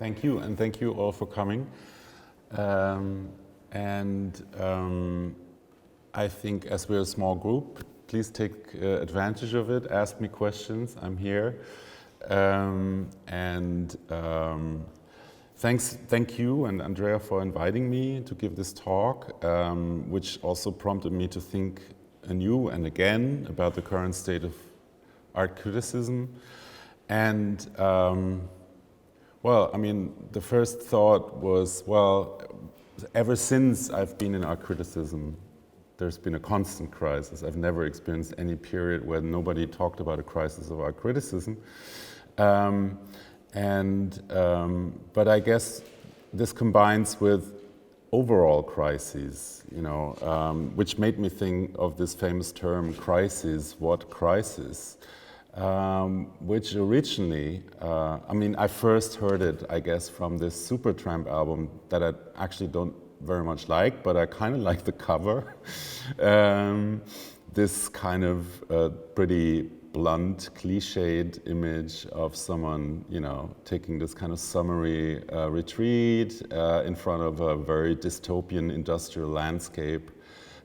Thank you, and thank you all for coming. I think as we're a small group, please take advantage of it, ask me questions, I'm here. Thank you and Andrea for inviting me to give this talk, which also prompted me to think anew and again about the current state of art criticism. And well, I mean, the first thought was, well, ever since I've been in art criticism, there's been a constant crisis. I've never experienced any period where nobody talked about a crisis of art criticism. But I guess this combines with overall crises, you know, which made me think of this famous term, crisis, what crisis? Which originally, I mean, I first heard it, I guess, from this Supertramp-Album that I actually don't very much like, but I kind of like the cover. This kind of pretty blunt, cliched image of someone, you know, taking this kind of summary retreat in front of a very dystopian industrial landscape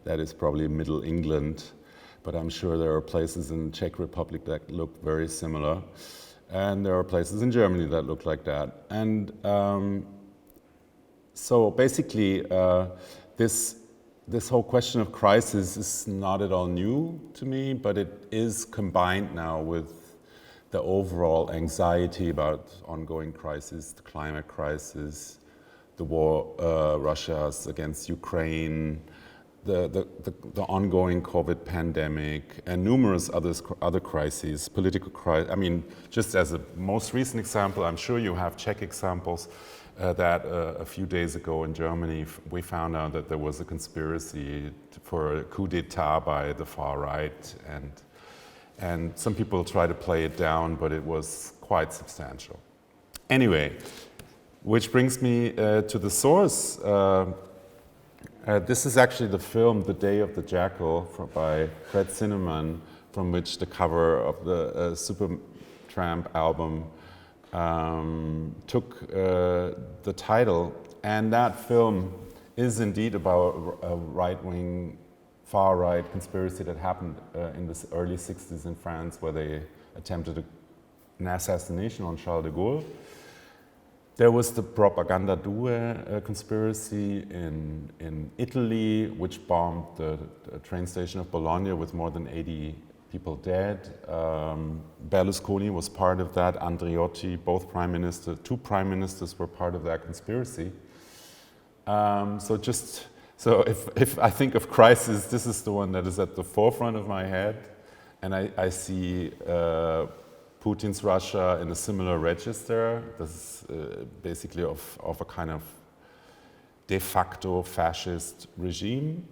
that is probably Middle England. But I'm sure there are places in Czech Republic that look very similar. And there are places in Germany that look like that. And so basically, this whole question of crisis is not at all new to me, but it is combined now with the overall anxiety about ongoing crisis, the climate crisis, the war, Russia's against Ukraine, the ongoing COVID pandemic, and numerous other crises, political crises. I mean, just as a most recent example, I'm sure you have Czech examples, that a few days ago in Germany, we found out that there was a conspiracy for a coup d'etat by the far right, and some people try to play it down, but it was quite substantial. Anyway, which brings me to the source. This is actually the film The Day of the Jackal by Fred Zinnemann, from which the cover of the Supertramp-Album took the title. And that film is indeed about a right-wing, far-right conspiracy that happened in the early 60s in France, where they attempted an assassination on Charles de Gaulle. There was the Propaganda Due conspiracy in Italy, which bombed the train station of Bologna with more than 80 people dead. Berlusconi was part of that, Andreotti, two prime ministers were part of that conspiracy. So if I think of crisis, this is the one that is at the forefront of my head, and I see Putin's Russia in a similar register. This is basically of a kind of de facto fascist regime,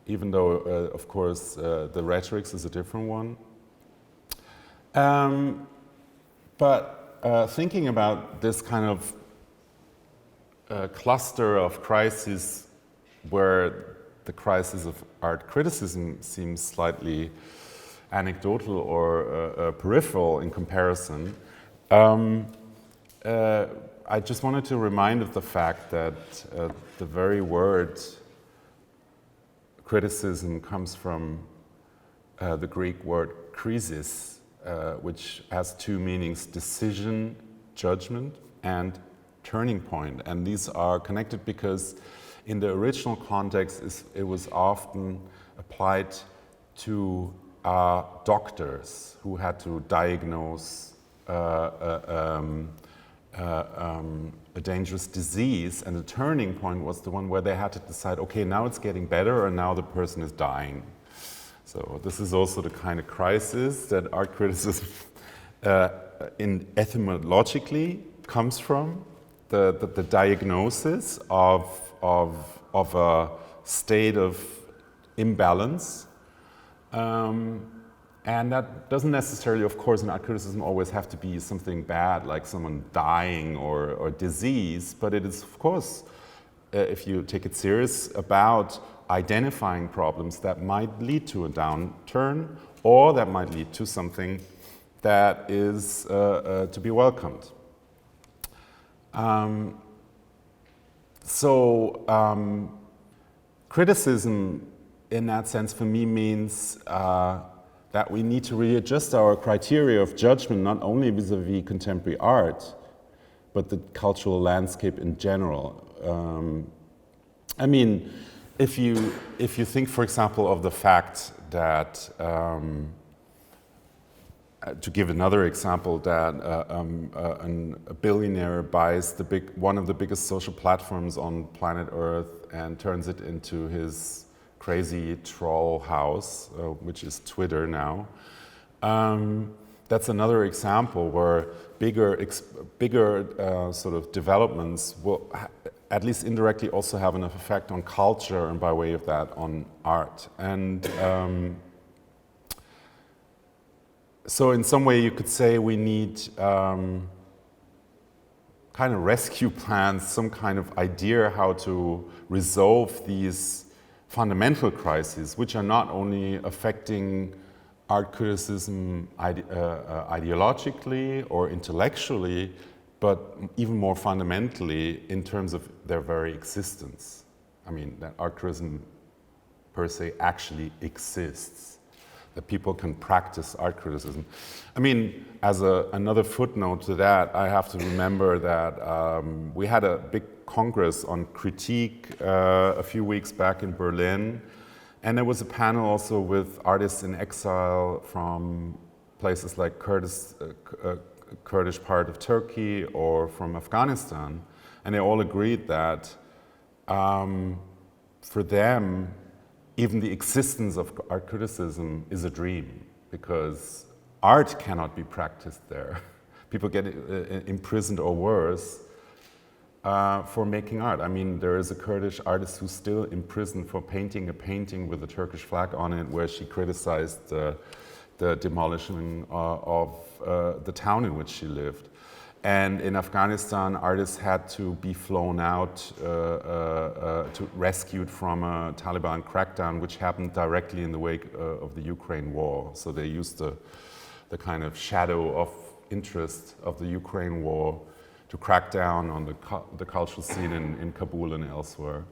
even though, of course, the rhetoric is a different one. But thinking about this kind of cluster of crises where the crisis of art criticism seems slightly anecdotal or peripheral in comparison, I just wanted to remind of the fact that the very word criticism comes from the Greek word crisis, which has two meanings: decision, judgment, and turning point. And these are connected because in the original context it was often applied to doctors who had to diagnose a dangerous disease, and the turning point was the one where they had to decide, okay, now it's getting better, or now the person is dying. So this is also the kind of crisis that art criticism etymologically comes from, the diagnosis of a state of imbalance. And that doesn't necessarily, of course, in art criticism always have to be something bad, like someone dying or disease, but it is, of course, if you take it serious, about identifying problems that might lead to a downturn, or that might lead to something that is to be welcomed. Criticism, in that sense, for me means that we need to readjust our criteria of judgment, not only vis-à-vis contemporary art, but the cultural landscape in general. I mean, if you think, for example, of the fact that, to give another example, that a billionaire buys one of the biggest social platforms on planet Earth and turns it into his crazy troll house, which is Twitter now. That's another example where bigger sort of developments will, at least indirectly, also have an effect on culture, and by way of that, on art. And so in some way you could say we need kind of rescue plans, some kind of idea how to resolve these fundamental crises, which are not only affecting art criticism ideologically or intellectually, but even more fundamentally in terms of their very existence. I mean, that art criticism per se actually exists, that people can practice art criticism. I mean, as another footnote to that, I have to remember that we had a big congress on critique a few weeks back in Berlin, and there was a panel also with artists in exile from places like Kurdish part of Turkey or from Afghanistan, and they all agreed that for them, even the existence of art criticism is a dream, because art cannot be practiced there. People get imprisoned or worse for making art. I mean, there is a Kurdish artist who's still imprisoned for painting a painting with a Turkish flag on it, where she criticized the demolition of the town in which she lived. And in Afghanistan, artists had to be flown out rescued from a Taliban crackdown, which happened directly in the wake of the Ukraine war. So they used the kind of shadow of interest of the Ukraine war to crack down on the cultural scene in Kabul and elsewhere.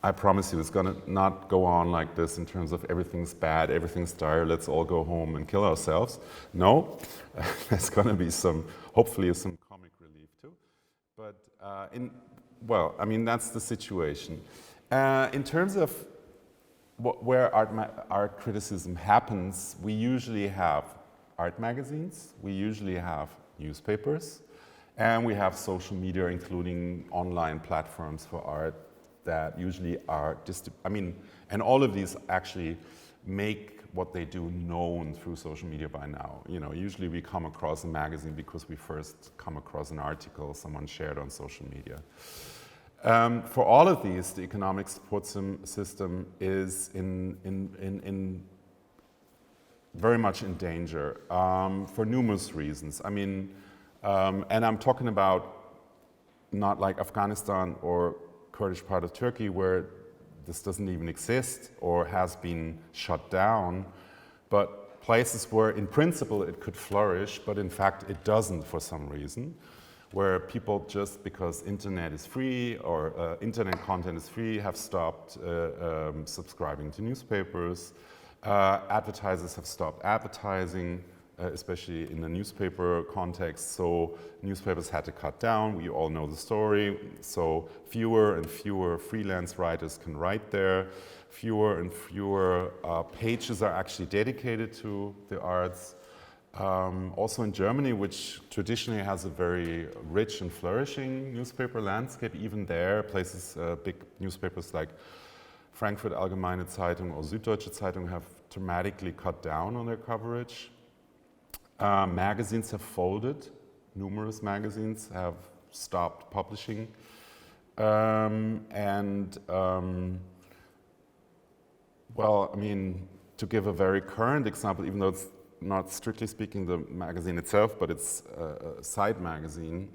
I promise you, it's going to not go on like this in terms of everything's bad, everything's dire, let's all go home and kill ourselves. No, there's going to be hopefully some comic relief too. But I mean, that's the situation. In terms of where art criticism happens, we usually have art magazines, we usually have newspapers, and we have social media, including online platforms for art that usually are, and all of these actually make what they do known through social media by now. You know, usually we come across a magazine because we first come across an article someone shared on social media. For all of these, the economic support system is very much in danger for numerous reasons. I mean, and I'm talking about not like Afghanistan or Kurdish part of Turkey, where this doesn't even exist or has been shut down, but places where in principle it could flourish, but in fact it doesn't for some reason, where people, just because internet is free or internet content is free, have stopped subscribing to newspapers. Advertisers have stopped advertising, especially in the newspaper context, so newspapers had to cut down. We all know the story. So fewer and fewer freelance writers can write there. Fewer and fewer pages are actually dedicated to the arts. Also in Germany, which traditionally has a very rich and flourishing newspaper landscape, even there, places, big newspapers like Frankfurt Allgemeine Zeitung or Süddeutsche Zeitung have dramatically cut down on their coverage. Magazines have folded. Numerous magazines have stopped publishing. Well, I mean, to give a very current example, even though it's not strictly speaking the magazine itself, but it's a side magazine,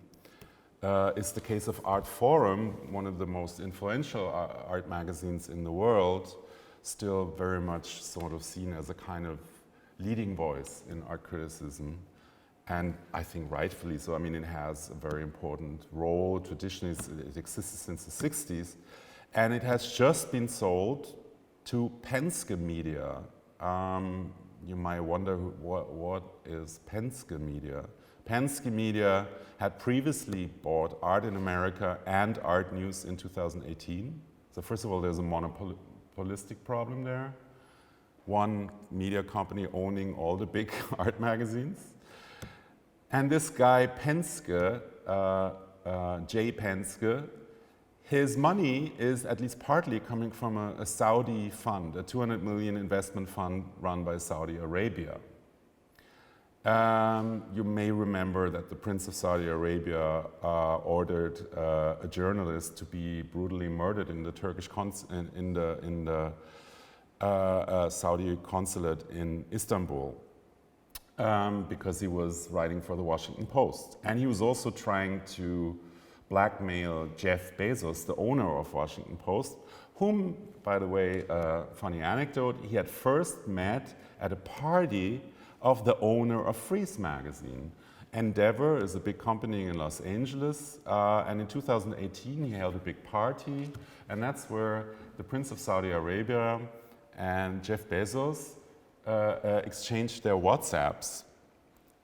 is the case of Art Forum, one of the most influential art magazines in the world, still very much sort of seen as a kind of leading voice in art criticism. and I think rightfully so. I mean, it has a very important role. Traditionally, it existed since the 60s, and it has just been sold to Penske Media. You might wonder what is Penske Media. Penske Media had previously bought Art in America and Art News in 2018. So first of all, there's a monopolistic problem there. One media company owning all the big art magazines. And this guy Penske, Jay Penske, his money is at least partly coming from a Saudi fund, a 200 million investment fund run by Saudi Arabia. You may remember that the Prince of Saudi Arabia ordered a journalist to be brutally murdered in the Turkish Saudi consulate in Istanbul because he was writing for the Washington Post. And he was also trying to blackmail Jeff Bezos, the owner of Washington Post, whom, by the way, funny anecdote, he had first met at a party of the owner of Frieze magazine. Endeavor is a big company in Los Angeles, and in 2018 he held a big party, and that's where the Prince of Saudi Arabia and Jeff Bezos exchanged their WhatsApps.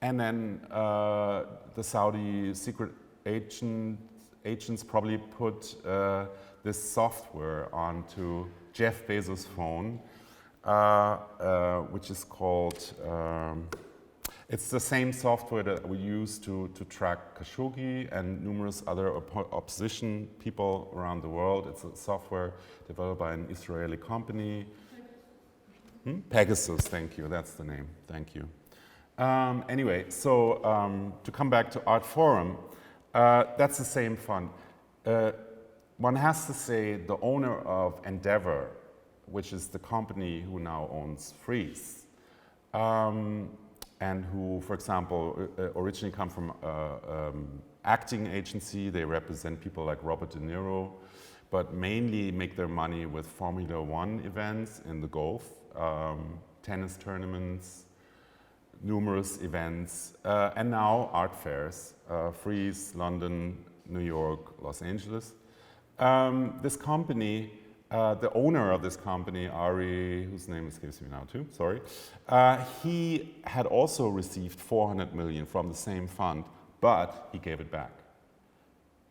And then the Saudi secret agents probably put this software onto Jeff Bezos' phone, which is called, it's the same software that we use to track Khashoggi and numerous other opposition people around the world. It's a software developed by an Israeli company. Pegasus, thank you, that's the name, thank you. Anyway, so to come back to Art Forum, that's the same fund. One has to say the owner of Endeavor, which is the company who now owns Frieze, and who, for example, originally come from acting agency. They represent people like Robert De Niro, but mainly make their money with Formula One events in the Gulf, tennis tournaments, numerous events, and now art fairs, Frieze, London, New York, Los Angeles. This company, the owner of this company, Ari, whose name escapes me now too, sorry, he had also received 400 million from the same fund, but he gave it back.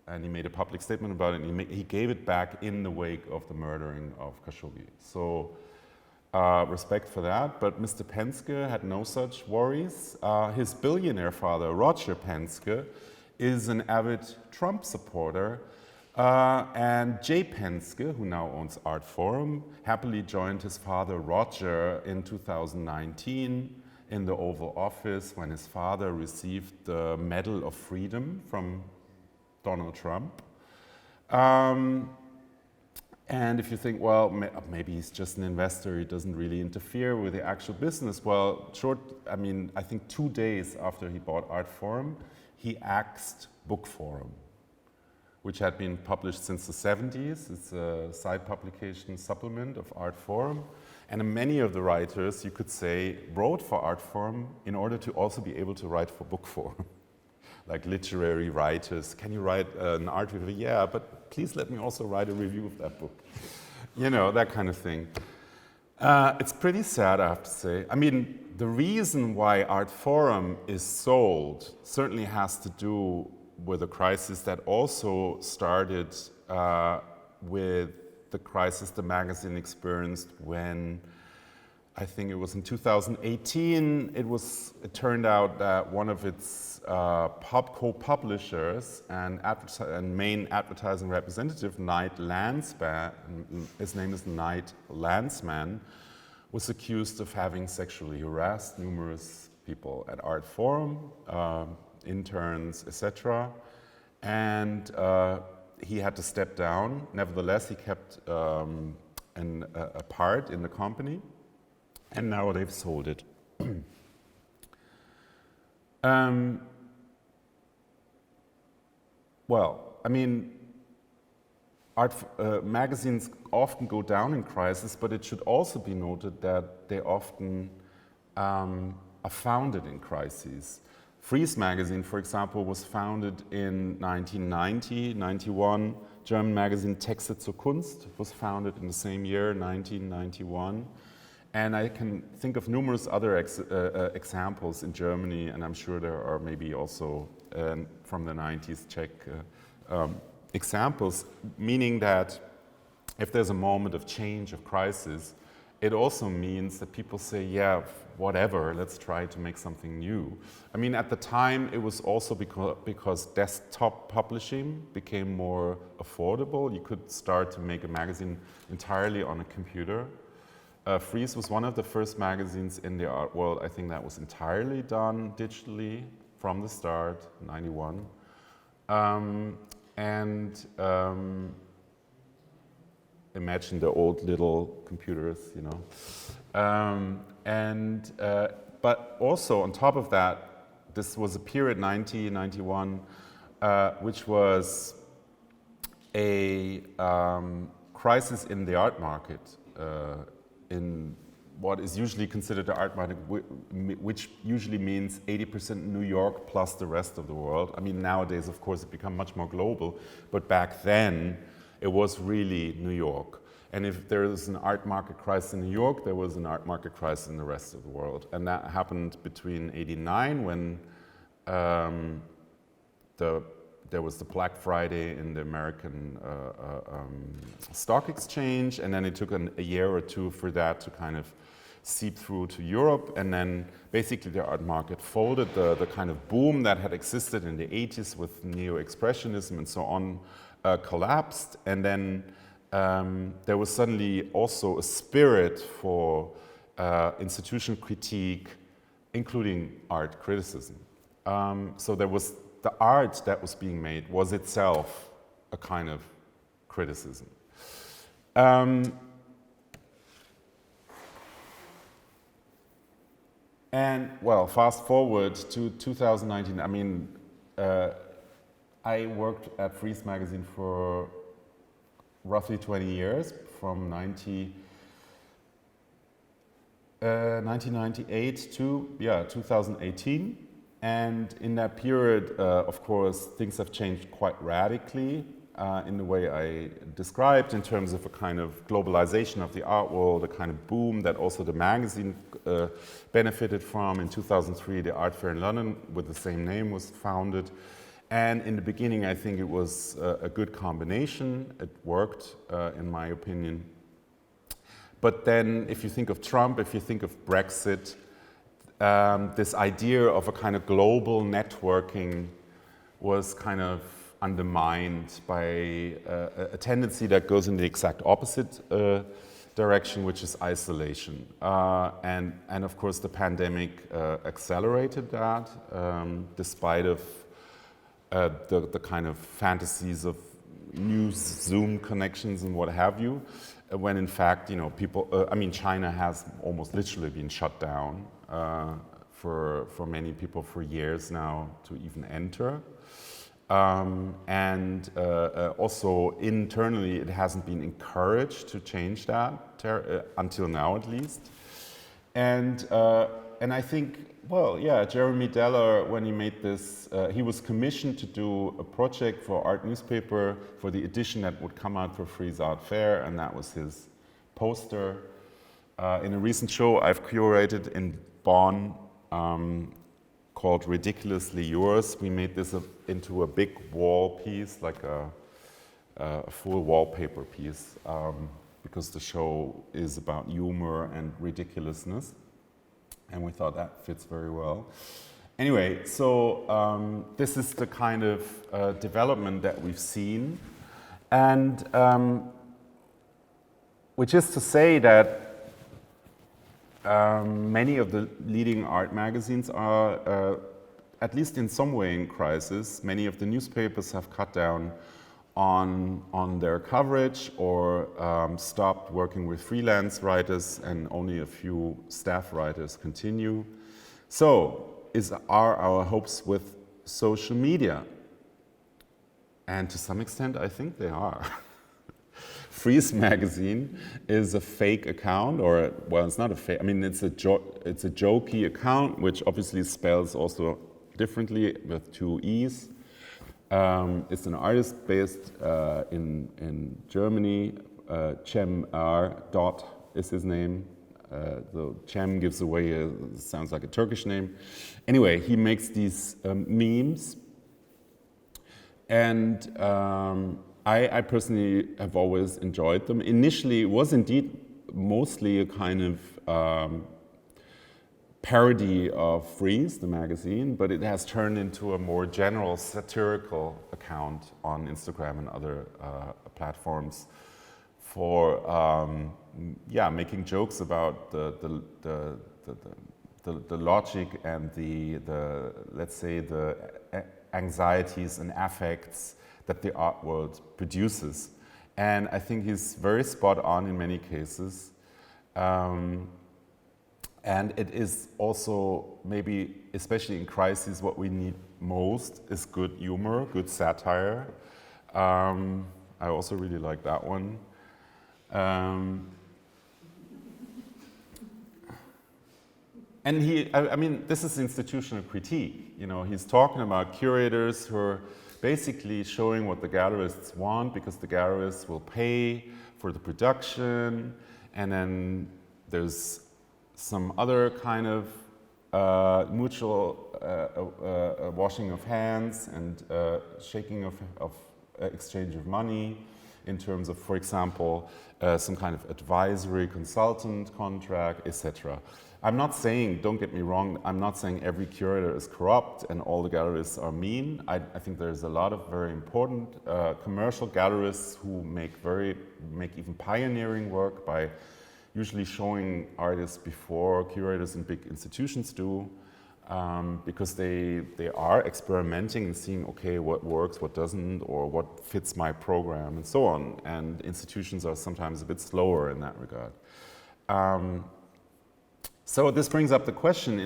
And he made a public statement about it, and he gave it back in the wake of the murdering of Khashoggi. So, respect for that, but Mr. Penske had no such worries. His billionaire father, Roger Penske, is an avid Trump supporter, and Jay Penske, who now owns Art Forum, happily joined his father Roger in 2019 in the Oval Office when his father received the Medal of Freedom from Donald Trump. And if you think, well, maybe he's just an investor, he doesn't really interfere with the actual business. Well, I think 2 days after he bought Art Forum, he axed Book Forum, which had been published since the 70s. It's a side publication supplement of Art Forum. And many of the writers, you could say, wrote for Art Forum in order to also be able to write for Book Forum. Like literary writers, can you write an art review? Yeah, but please let me also write a review of that book. You know, that kind of thing. It's pretty sad, I have to say. I mean, the reason why Art Forum is sold certainly has to do with a crisis that also started with the crisis the magazine experienced when, I think it was in 2018, it turned out that one of its co-publishers and main advertising representative, Knight Landsman, his name is Knight Landsman, was accused of having sexually harassed numerous people at Art Forum, interns, etc. And he had to step down. Nevertheless, he kept a part in the company. And now they've sold it. Well, I mean, magazines often go down in crisis, but it should also be noted that they often are founded in crises. Frieze magazine, for example, was founded in 1990, 91. German magazine Texte zur Kunst was founded in the same year, 1991. And I can think of numerous other examples in Germany, and I'm sure there are maybe also from the 90s Czech examples, meaning that if there's a moment of change, of crisis, it also means that people say, yeah, whatever, let's try to make something new. I mean, at the time, it was also because desktop publishing became more affordable. You could start to make a magazine entirely on a computer. Frieze was one of the first magazines in the art world, I think, that was entirely done digitally from the start, 91. Imagine the old little computers, you know. But also on top of that, this was a period, 90, 91, which was a crisis in the art market, in what is usually considered the art market, which usually means 80% New York plus the rest of the world. I mean, nowadays, of course, it become much more global, but back then, it was really New York. And if there is an art market crisis in New York, there was an art market crisis in the rest of the world. And that happened between '89, when there was the Black Friday in the American stock exchange, and then it took a year or two for that to kind of seep through to Europe, and then basically the art market folded. The kind of boom that had existed in the 80s with neo-expressionism and so on collapsed, and then there was suddenly also a spirit for institutional critique, including art criticism. So there was the art that was being made was itself a kind of criticism. And well, fast forward to 2019. I mean, I worked at Frieze magazine for roughly 20 years, from 1998 to 2018. And in that period, of course, things have changed quite radically in the way I described, in terms of a kind of globalization of the art world, a kind of boom that also the magazine benefited from. In 2003, the art fair in London with the same name was founded. And in the beginning, I think it was a good combination. It worked, in my opinion. But then, if you think of Trump, if you think of Brexit, this idea of a kind of global networking was kind of undermined by a tendency that goes in the exact opposite direction, which is isolation. And of course, the pandemic accelerated that, despite of the kind of fantasies of new Zoom connections and what have you, when in fact, you know, people, I mean, China has almost literally been shut down for many people for years now to even enter. Also internally, it hasn't been encouraged to change that until now, at least. And I think, well, yeah, Jeremy Deller, when he made this, he was commissioned to do a project for art newspaper for the edition that would come out for Frieze Art Fair, and that was his poster. In a recent show I've curated in Bonn, called Ridiculously Yours, we made this into a big wall piece, like a full wallpaper piece, because the show is about humor and ridiculousness, and we thought that fits very well. Anyway, so this is the kind of development that we've seen, and which is to say that many of the leading art magazines are, at least in some way, in crisis. Many of the newspapers have cut down on their coverage, or stopped working with freelance writers, and only a few staff writers continue. So, are our hopes with social media? And to some extent, I think they are. Frieze magazine is a fake account, or, well, it's not a fake, I mean, it's a jokey account, which obviously spells also differently with 2 E's. It's an artist based in Germany. Cem R. Dot is his name. The Cem gives away sounds like a Turkish name. Anyway, he makes these memes, and I personally have always enjoyed them. Initially, it was indeed mostly a kind of parody of Freeze, the magazine, but it has turned into a more general satirical account on Instagram and other platforms for making jokes about the logic and the let's say the anxieties and affects that the art world produces. And I think he's very spot on in many cases. And it is also maybe, especially in crises, what we need most is good humor, good satire. I also really like that one. And I mean, this is institutional critique. You know, he's talking about curators who are basically showing what the gallerists want because the gallerists will pay for the production, and then there's some other kind of mutual washing of hands and shaking of exchange of money in terms of, for example, some kind of advisory consultant contract, etc. I'm not saying, don't get me wrong, I'm not saying every curator is corrupt and all the gallerists are mean. I think there's a lot of very important commercial gallerists who make even pioneering work by usually showing artists before curators and big institutions do, because they are experimenting and seeing, okay, what works, what doesn't, or what fits my program, and so on. And institutions are sometimes a bit slower in that regard. So this brings up the question,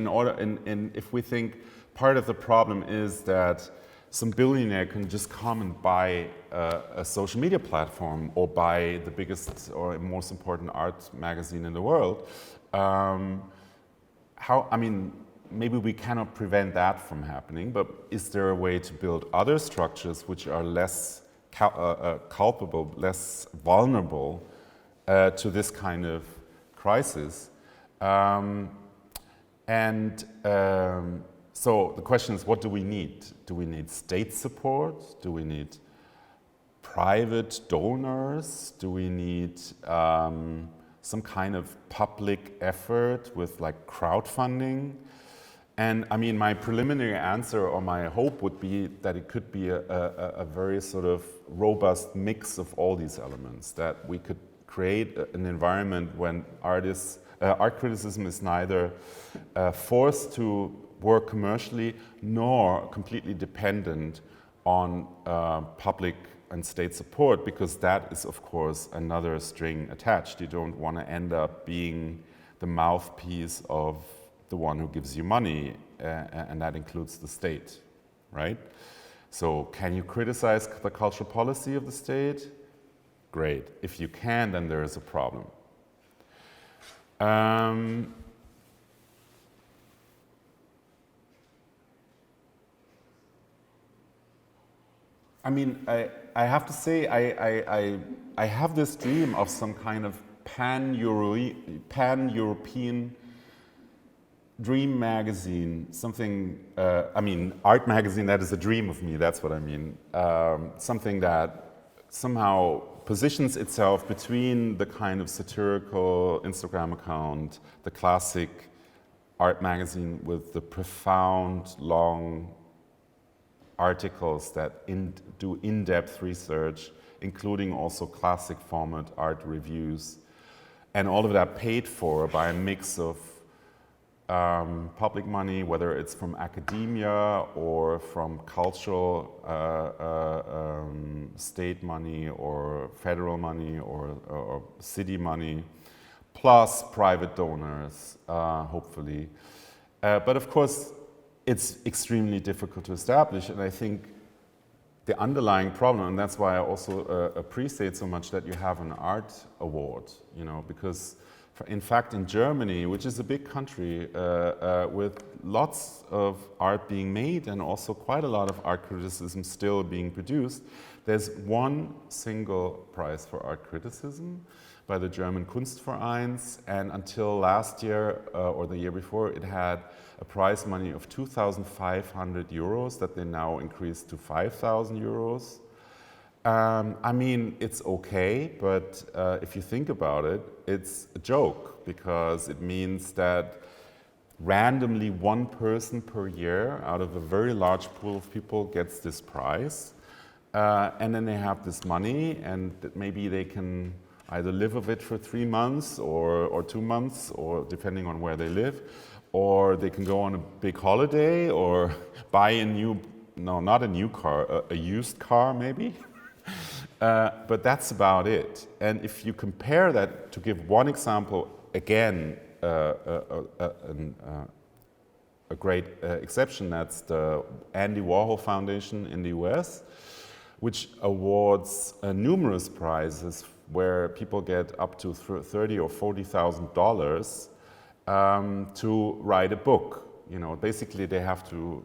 if we think part of the problem is that some billionaire can just come and buy a social media platform or buy the biggest or most important art magazine in the world. I mean, maybe we cannot prevent that from happening, but is there a way to build other structures which are less culpable, less vulnerable to this kind of crisis? So the question is, what do we need? Do we need state support? Do we need private donors? Do we need some kind of public effort with like crowdfunding? And I mean, my preliminary answer or my hope would be that it could be a very sort of robust mix of all these elements, that we could create an environment when art criticism is neither forced to work commercially nor completely dependent on public and state support, because that is of course another string attached. You don't want to end up being the mouthpiece of the one who gives you money, and that includes the state, right? So can you criticize the cultural policy of the state? Great. If you can, then there is a problem. I mean, I have to say, I have this dream of some kind of pan-European dream magazine, something, I mean, art magazine that is a dream of me, that's what I mean. Something that somehow positions itself between the kind of satirical Instagram account, the classic art magazine with the profound, long articles that do in-depth research, including also classic format art reviews, and all of that paid for by a mix of public money, whether it's from academia or from cultural state money or federal money or city money, plus private donors, hopefully. But of course, it's extremely difficult to establish, and I think the underlying problem, and that's why I also appreciate so much that you have an art award, you know, because in fact, in Germany, which is a big country with lots of art being made and also quite a lot of art criticism still being produced, there's one single prize for art criticism by the German Kunstvereins, and until last year or the year before, it had a prize money of 2,500 euros that they now increased to 5,000 euros. I mean, it's okay, but if you think about it, it's a joke, because it means that randomly one person per year out of a very large pool of people gets this prize, and then they have this money, and maybe they can either live of it for 3 months or 2 months, or depending on where they live, or they can go on a big holiday or buy a new, no, not a new car, a used car maybe. But that's about it. And if you compare that, to give one example, again, a great exception, that's the Andy Warhol Foundation in the US, which awards numerous prizes where people get up to $30,000 or $40,000 to write a book. You know, basically they have to,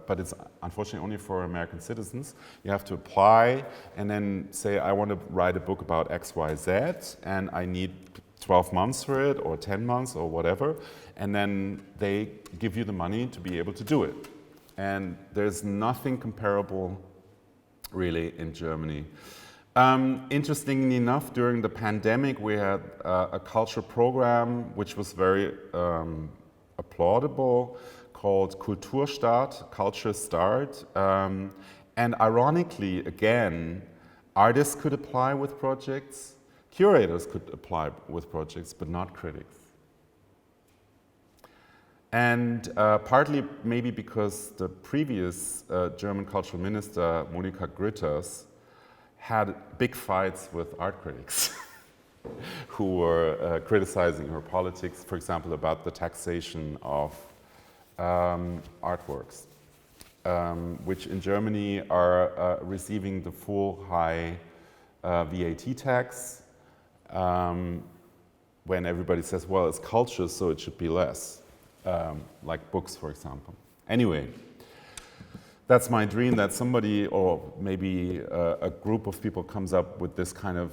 but it's unfortunately only for American citizens. You have to apply and then say, I want to write a book about X, Y, Z, and I need 12 months for it, or 10 months, or whatever. And then they give you the money to be able to do it. And there's nothing comparable really in Germany. Interestingly enough, during the pandemic, we had a culture program which was very applaudable, called Kulturstart, Culture Start. And ironically, again, artists could apply with projects, curators could apply with projects, but not critics. And partly maybe because the previous German cultural minister, Monika Grütters, had big fights with art critics who were criticizing her politics, for example, about the taxation of artworks, which in Germany are receiving the full high VAT tax, when everybody says, well, it's culture, so it should be less, like books, for example. Anyway, that's my dream, that somebody, or maybe a group of people, comes up with this kind of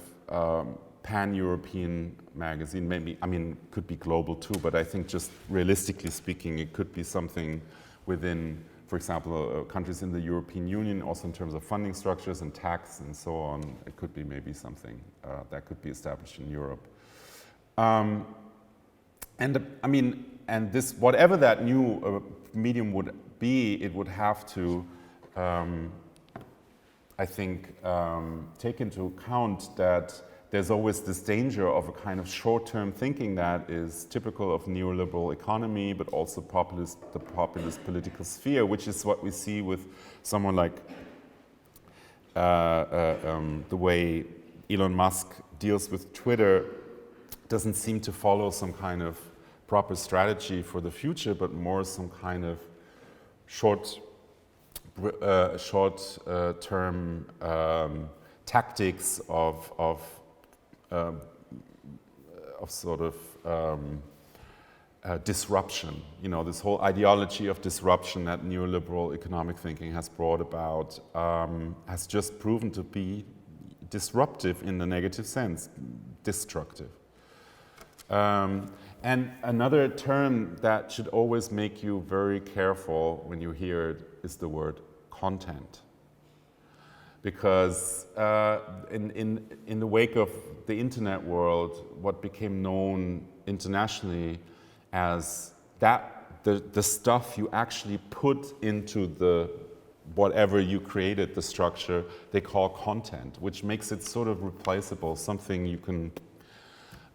pan-European magazine. Maybe, I mean, could be global too, but I think just realistically speaking, it could be something within, for example, countries in the European Union, also in terms of funding structures and tax and so on. It could be maybe something that could be established in Europe. I mean, and this, whatever that new medium would be, it would have to, I think, take into account that there's always this danger of a kind of short-term thinking that is typical of neoliberal economy, but also the populist political sphere, which is what we see with someone like the way Elon Musk deals with Twitter. Doesn't seem to follow some kind of proper strategy for the future, but more some kind of short-term tactics of sort of disruption. You know, this whole ideology of disruption that neoliberal economic thinking has brought about has just proven to be disruptive in the negative sense, destructive. And another term that should always make you very careful when you hear it is the word content. Because in the wake of the internet world, what became known internationally as the stuff you actually put into the whatever you created, the structure, they call content, which makes it sort of replaceable, something you can,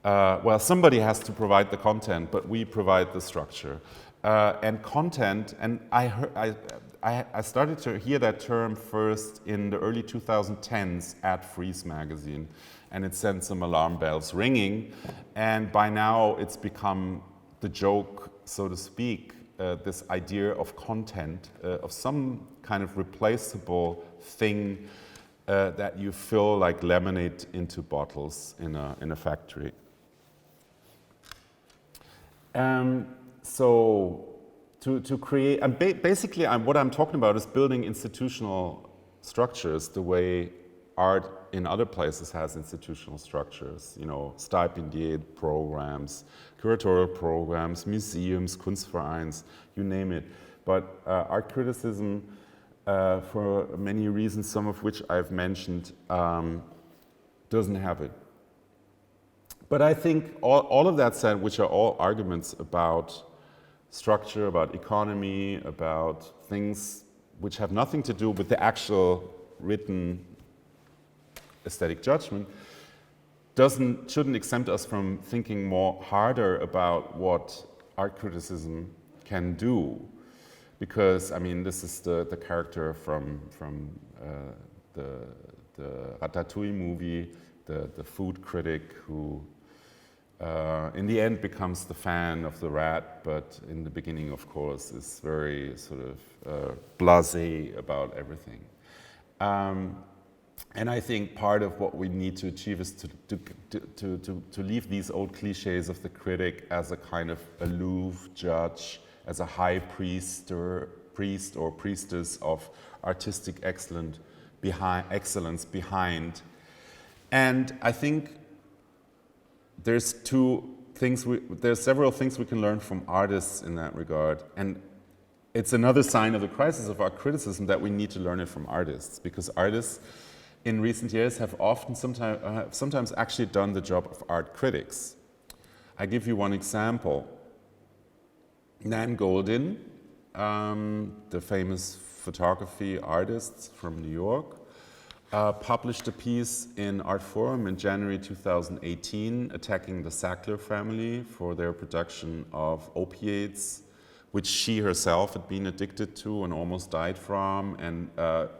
well, somebody has to provide the content, but we provide the structure. And content, and I started to hear that term first in the early 2010s at Frieze magazine, and it sent some alarm bells ringing, and by now it's become the joke, so to speak, this idea of content, of some kind of replaceable thing that you fill like lemonade into bottles in a factory. So to create, basically what I'm talking about is building institutional structures the way art in other places has institutional structures, you know, stipendiate programs, curatorial programs, museums, Kunstvereins, you name it. But art criticism, for many reasons, some of which I've mentioned, doesn't have it. But I think all of that said, which are all arguments about structure, about economy, about things which have nothing to do with the actual written aesthetic judgment, shouldn't exempt us from thinking more harder about what art criticism can do. Because, I mean, this is the character from the Ratatouille movie, the food critic who in the end becomes the fan of the rat, but in the beginning, of course, is very sort of blasé about everything. And I think part of what we need to achieve is to leave these old cliches of the critic as a kind of aloof judge, as a high priest or priestess of artistic excellence behind. And I think there's several things we can learn from artists in that regard. And it's another sign of the crisis of art criticism that we need to learn it from artists, because artists in recent years have often sometimes actually done the job of art critics. I give you one example. Nan Goldin, the famous photography artist from New York, published a piece in Art Forum in January 2018 attacking the Sackler family for their production of opiates, which she herself had been addicted to and almost died from, and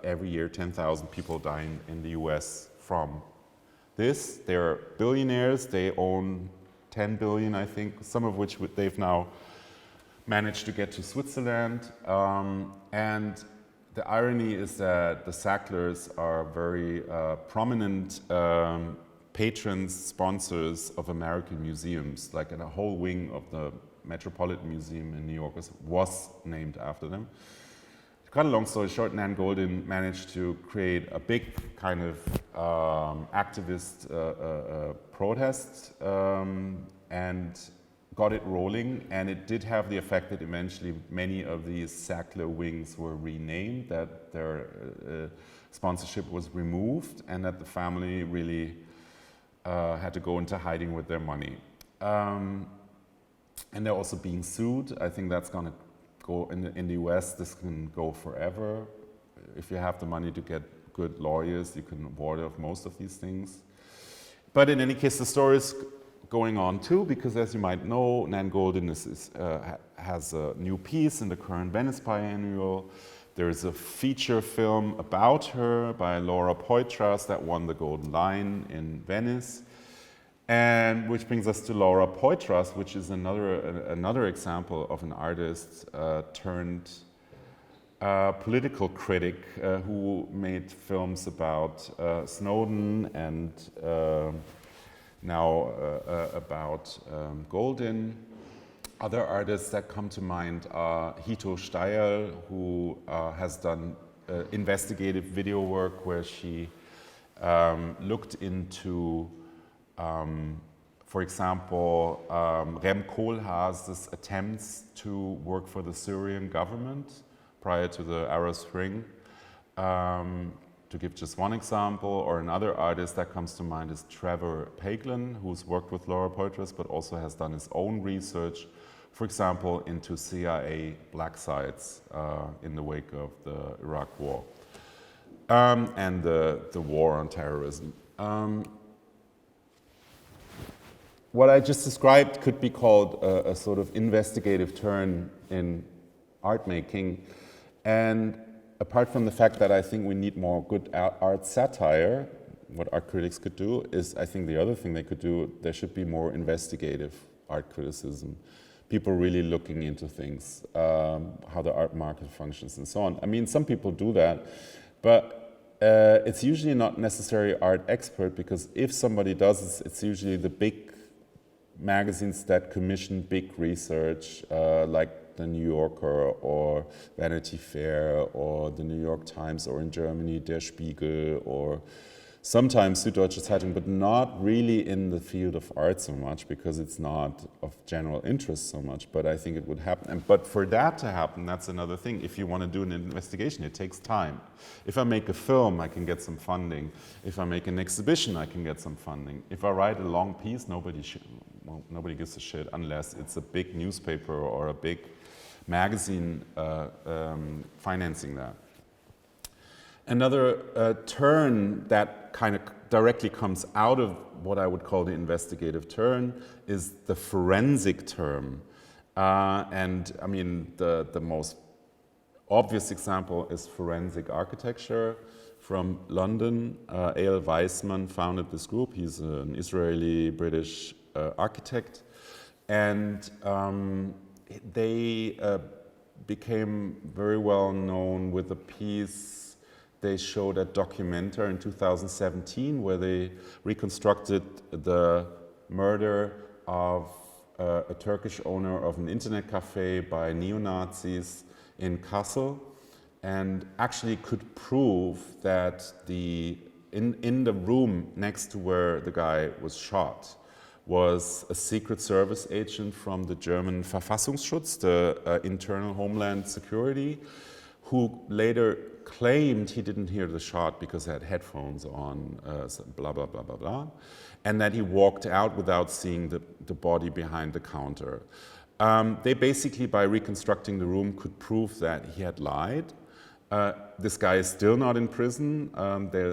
every year 10,000 people die in the US from this. They're billionaires, they own 10 billion, I think, some of which they've now managed to get to Switzerland. And the irony is that the Sacklers are very prominent patrons, sponsors of American museums, like in a whole wing of the Metropolitan Museum in New York was named after them. To cut a long story short, Nan Goldin managed to create a big kind of activist protest and got it rolling, and it did have the effect that eventually many of these Sackler wings were renamed, that their sponsorship was removed, and that the family really had to go into hiding with their money. And they're also being sued. I think that's going to go, in the US, this can go forever. If you have the money to get good lawyers, you can ward off most of these things. But in any case, the story is going on too, because as you might know, Nan Goldin has a new piece in the current Venice Biennial. There is a feature film about her by Laura Poitras that won the Golden Lion in Venice. And which brings us to Laura Poitras, which is another example of an artist turned political critic who made films about Snowden and now about Goldin. Other artists that come to mind are Hito Steyerl, who has done investigative video work where she looked into for example, Rem Koolhaas's attempts to work for the Syrian government prior to the Arab Spring. To give just one example, or another artist that comes to mind is Trevor Paglen, who's worked with Laura Poitras, but also has done his own research, for example, into CIA black sites in the wake of the Iraq War and the war on terrorism. What I just described could be called a sort of investigative turn in art making. And apart from the fact that I think we need more good art satire, what art critics could do is, I think the other thing they could do, there should be more investigative art criticism. People really looking into things, how the art market functions and so on. I mean, some people do that, but it's usually not necessarily art expert, because if somebody does, it's usually the big magazines that commission big research, like the New Yorker or Vanity Fair or the New York Times, or in Germany Der Spiegel, or sometimes Süddeutsche Zeitung, but not really in the field of art so much, because it's not of general interest so much, but I think it would happen. But for that to happen, that's another thing. If you want to do an investigation, it takes time. If I make a film, I can get some funding. If I make an exhibition, I can get some funding. If I write a long piece, nobody gives a shit unless it's a big newspaper or a big magazine financing that. Another turn that kind of directly comes out of what I would call the investigative turn is the forensic term. And I mean, the most obvious example is forensic architecture from London. A.L. Weissman founded this group. He's an Israeli-British architect. And they became very well known with a piece they showed at Documenta in 2017, where they reconstructed the murder of a Turkish owner of an internet cafe by neo-Nazis in Kassel, and actually could prove that in the room next to where the guy was shot was a Secret Service agent from the German Verfassungsschutz, the internal homeland security, who later claimed he didn't hear the shot because he had headphones on, blah, blah, blah, blah, blah, and that he walked out without seeing the body behind the counter. They basically, by reconstructing the room, could prove that he had lied. This guy is still not in prison.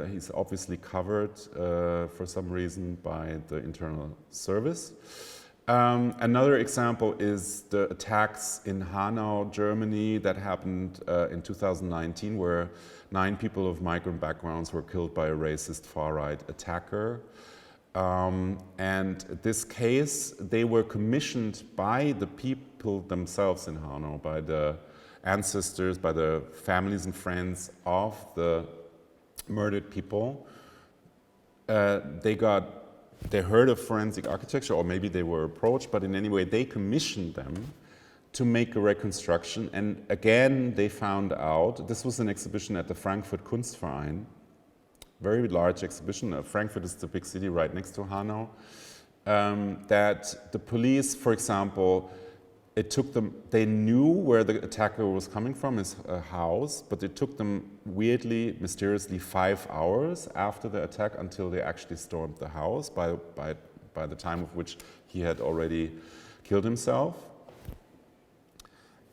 He's obviously covered for some reason by the internal service. Another example is the attacks in Hanau, Germany, that happened in 2019, where 9 people of migrant backgrounds were killed by a racist far-right attacker. And this case, they were commissioned by the people themselves in Hanau, by the ancestors, by the families and friends of the murdered people. They heard of forensic architecture, or maybe they were approached, but in any way they commissioned them to make a reconstruction. And again, they found out, this was an exhibition at the Frankfurt Kunstverein, very large exhibition. Frankfurt is the big city right next to Hanau, that the police, for example, they knew where the attacker was coming from, his house, but it took them weirdly, mysteriously 5 hours after the attack until they actually stormed the house, by the time of which he had already killed himself.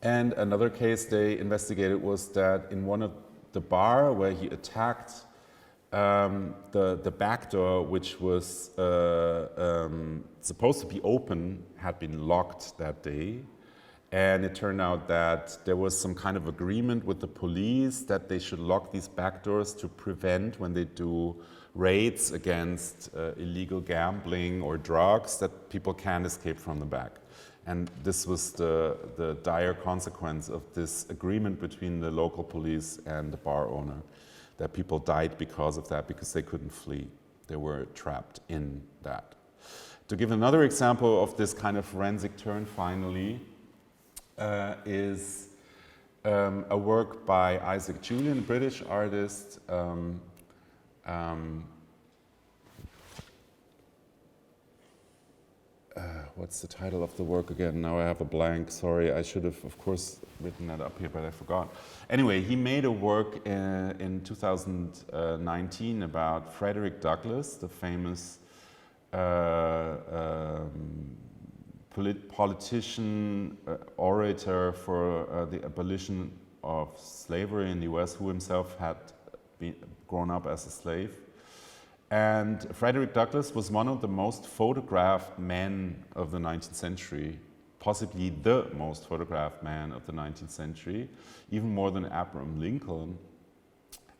And another case they investigated was that in one of the bar where he attacked, the back door, which was supposed to be open, had been locked that day. And it turned out that there was some kind of agreement with the police that they should lock these back doors to prevent, when they do raids against illegal gambling or drugs, that people can't escape from the back. And this was the dire consequence of this agreement between the local police and the bar owner, that people died because of that, because they couldn't flee. They were trapped in that. To give another example of this kind of forensic turn, finally, is a work by Isaac Julian, British artist. What's the title of the work again? Now I have a blank, sorry. I should have, of course, written that up here, but I forgot. Anyway, he made a work in 2019 about Frederick Douglass, the famous politician, orator for the abolition of slavery in the US, who himself had grown up as a slave. And Frederick Douglass was one of the most photographed men of the 19th century, possibly the most photographed man of the 19th century, even more than Abraham Lincoln.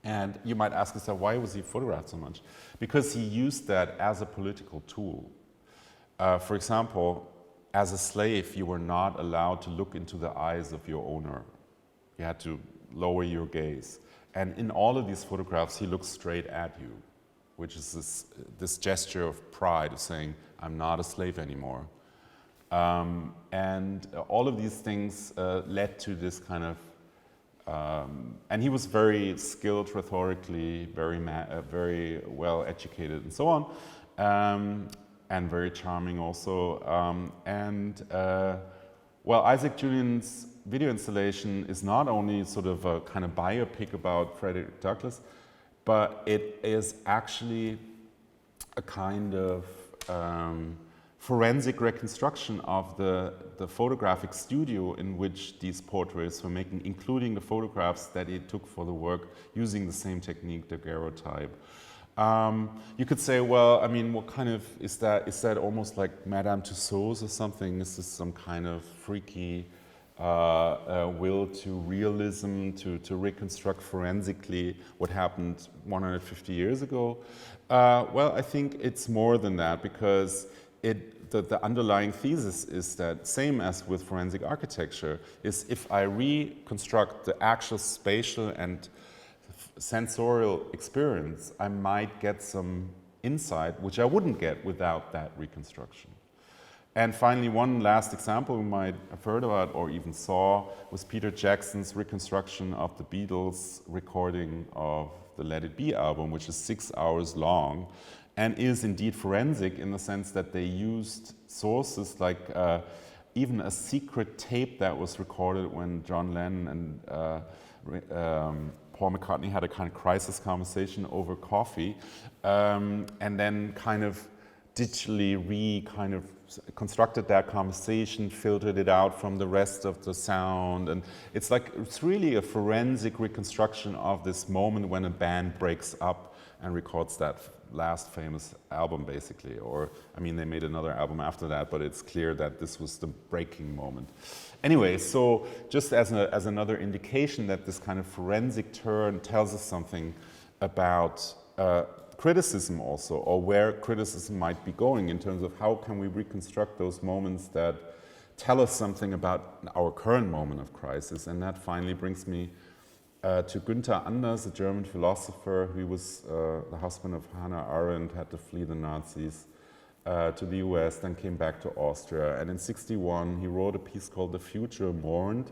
And you might ask yourself, why was he photographed so much? Because he used that as a political tool. For example, as a slave, you were not allowed to look into the eyes of your owner. You had to lower your gaze. And in all of these photographs, he looks straight at you, which is this gesture of pride, of saying, I'm not a slave anymore. And all of these things led to this kind of, and he was very skilled rhetorically, very well educated and so on, and very charming also. Well, Isaac Julian's video installation is not only sort of a kind of biopic about Frederick Douglass, but it is actually a kind of forensic reconstruction of the photographic studio in which these portraits were making, including the photographs that he took for the work using the same technique, the daguerreotype. You could say, well, I mean, what kind of, is that almost like Madame Tussauds or something? Is this some kind of freaky will to realism, to reconstruct forensically what happened 150 years ago? Well, I think it's more than that, because the underlying thesis is that, same as with forensic architecture, is if I reconstruct the actual spatial and sensorial experience, I might get some insight which I wouldn't get without that reconstruction. And finally, one last example we might have heard about or even saw was Peter Jackson's reconstruction of the Beatles' recording of the Let It Be album, which is 6 hours long and is indeed forensic in the sense that they used sources like even a secret tape that was recorded when John Lennon and Paul McCartney had a kind of crisis conversation over coffee, and then kind of digitally constructed that conversation, filtered it out from the rest of the sound, and it's really a forensic reconstruction of this moment when a band breaks up and records that last famous album, basically. Or, I mean, they made another album after that, but it's clear that this was the breaking moment. Anyway, so just as another indication that this kind of forensic turn tells us something about criticism also, or where criticism might be going in terms of how can we reconstruct those moments that tell us something about our current moment of crisis. And that finally brings me to Günther Anders, a German philosopher who was the husband of Hannah Arendt, had to flee the Nazis to the US, then came back to Austria. And in '61, he wrote a piece called The Future Mourned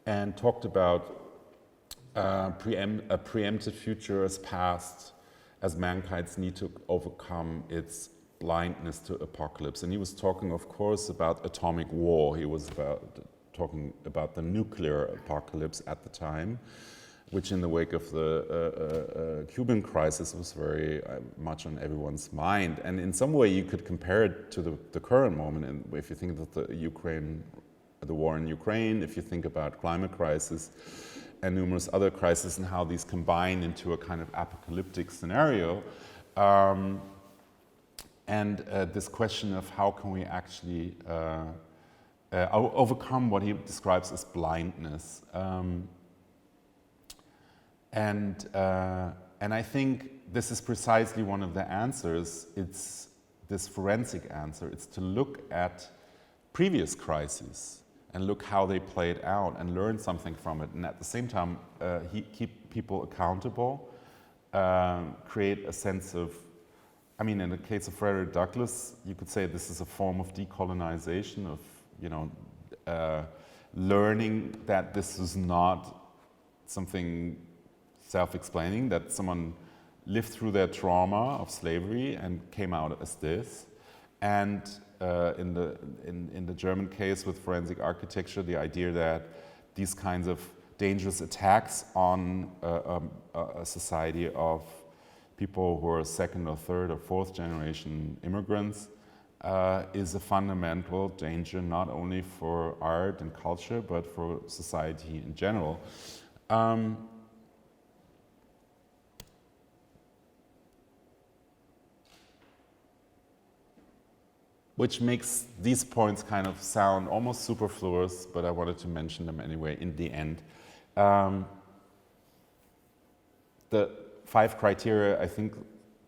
and talked about a preempted future as past, as mankind's need to overcome its blindness to apocalypse. And he was talking, of course, about atomic war. He was talking about the nuclear apocalypse at the time, which in the wake of the Cuban crisis was very much on everyone's mind. And in some way you could compare it to the current moment. And if you think of the war in Ukraine, if you think about climate crisis and numerous other crises and how these combine into a kind of apocalyptic scenario, and this question of how can we actually overcome what he describes as blindness. And I think this is precisely one of the answers. It's this forensic answer. It's to look at previous crises and look how they played out and learn something from it. And at the same time, keep people accountable, create a sense of, I mean, in the case of Frederick Douglass, you could say this is a form of decolonization, of learning that this is not something self-explaining, that someone lived through their trauma of slavery and came out as this. And in the German case with forensic architecture, the idea that these kinds of dangerous attacks on a society of people who are second or third or fourth generation immigrants is a fundamental danger, not only for art and culture, but for society in general. Which makes these points kind of sound almost superfluous, but I wanted to mention them anyway in the end. The 5 criteria, I think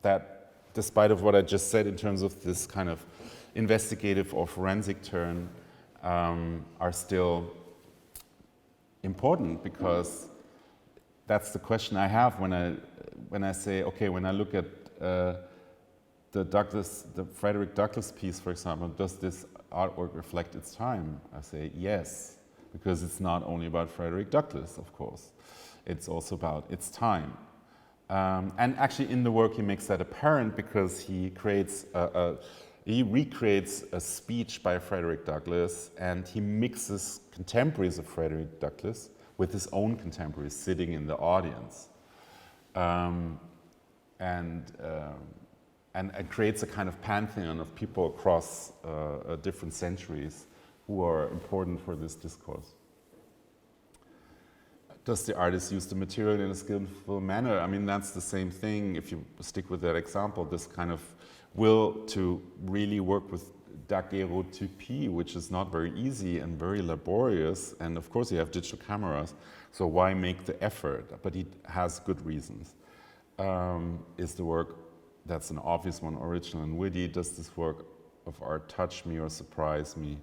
that despite of what I just said in terms of this kind of investigative or forensic turn, are still important, because that's the question I have when I say, okay, when I look at the Frederick Douglass piece, for example, does this artwork reflect its time? I say yes, because it's not only about Frederick Douglass, of course. It's also about its time. And actually in the work he makes that apparent because he recreates a speech by Frederick Douglass, and he mixes contemporaries of Frederick Douglass with his own contemporaries sitting in the audience. And creates a kind of pantheon of people across different centuries who are important for this discourse. Does the artist use the material in a skillful manner? I mean, that's the same thing, if you stick with that example, this kind of will to really work with daguerreotypie, which is not very easy and very laborious, and of course you have digital cameras, so why make the effort? But he has good reasons. Is the work, that's an obvious one, original and witty? Does this work of art touch me or surprise me?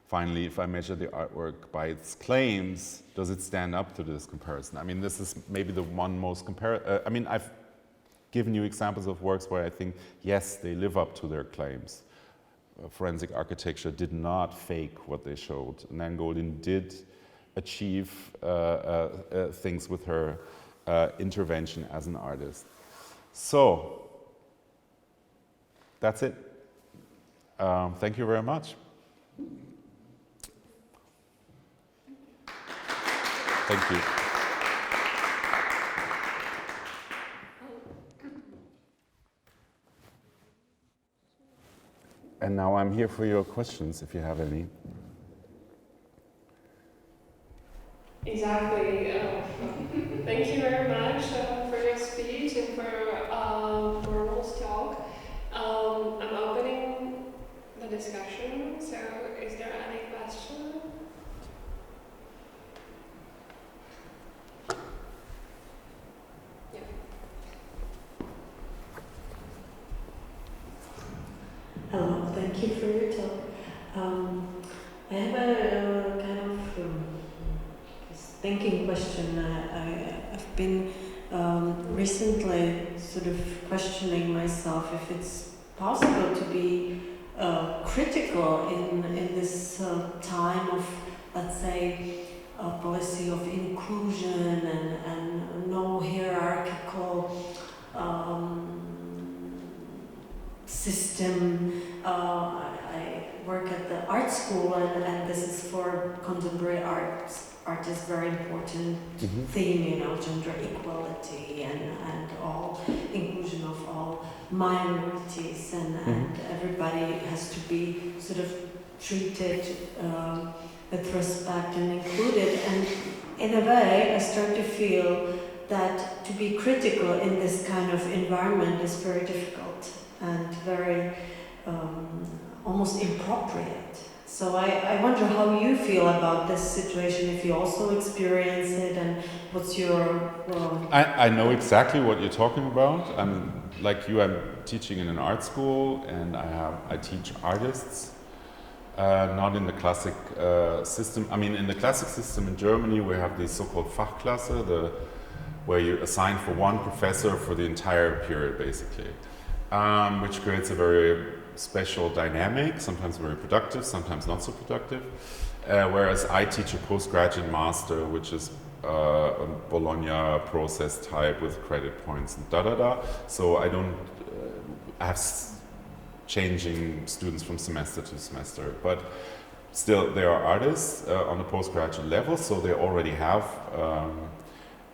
Finally, if I measure the artwork by its claims, does it stand up to this comparison? I mean, this is maybe the one most I mean, I've given you examples of works where I think, yes, they live up to their claims. Forensic architecture did not fake what they showed. Nan Goldin did achieve things with her intervention as an artist. So, that's it. Thank you very much. Thank you. And now I'm here for your questions, if you have any. Exactly. Thank you very much for your speech and for Ronald's talk. I'm opening the discussion, so is there any question? Hello, thank you for your talk. I have a kind of thinking question. I've been recently sort of questioning myself if it's possible to be critical in this time of, let's say, a policy of inclusion and no hierarchical system. I work at the art school, and this is for contemporary arts. Art is very important theme, you know, gender equality and all inclusion of all minorities, and everybody has to be sort of treated with respect and included. And in a way, I start to feel that to be critical in this kind of environment is very difficult and very almost inappropriate. So I wonder how you feel about this situation, if you also experience it, and what's your... I know exactly what you're talking about. Like you, I'm teaching in an art school, and I teach artists, not in the classic system. I mean, in the classic system in Germany, we have the so-called Fachklasse, where you assign for one professor for the entire period, basically, which creates a very special dynamic, sometimes very productive, sometimes not so productive. Whereas I teach a postgraduate master, which is a Bologna process type with credit points and da-da-da. So I don't have changing students from semester to semester. But still, they are artists on the postgraduate level, so they already have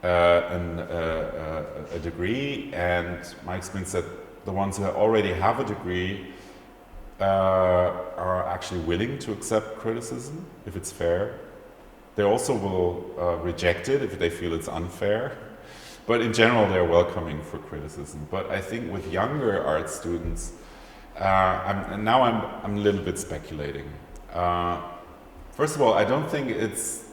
a degree. And my experience is that the ones who already have a degree are actually willing to accept criticism if it's fair. They also will reject it if they feel it's unfair. But in general, they're welcoming for criticism. But I think with younger art students, I'm a little bit speculating. First of all, I don't think it's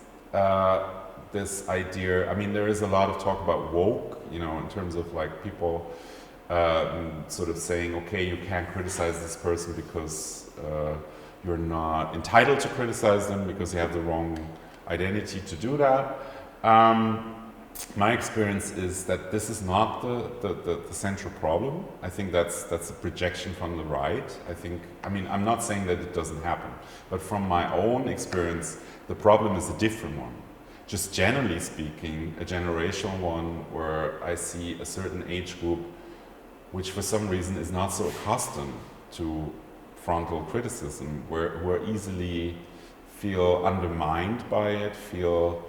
this idea. I mean, there is a lot of talk about woke, you know, in terms of like people sort of saying, okay, you can't criticize this person because you're not entitled to criticize them because you have the wrong identity to do that. my experience is that this is not the central problem. I think that's a projection from the right. I mean, I'm not saying that it doesn't happen, but from my own experience, the problem is a different one. Just generally speaking, a generational one where I see a certain age group which for some reason is not so accustomed to frontal criticism, who are easily feel undermined by it, feel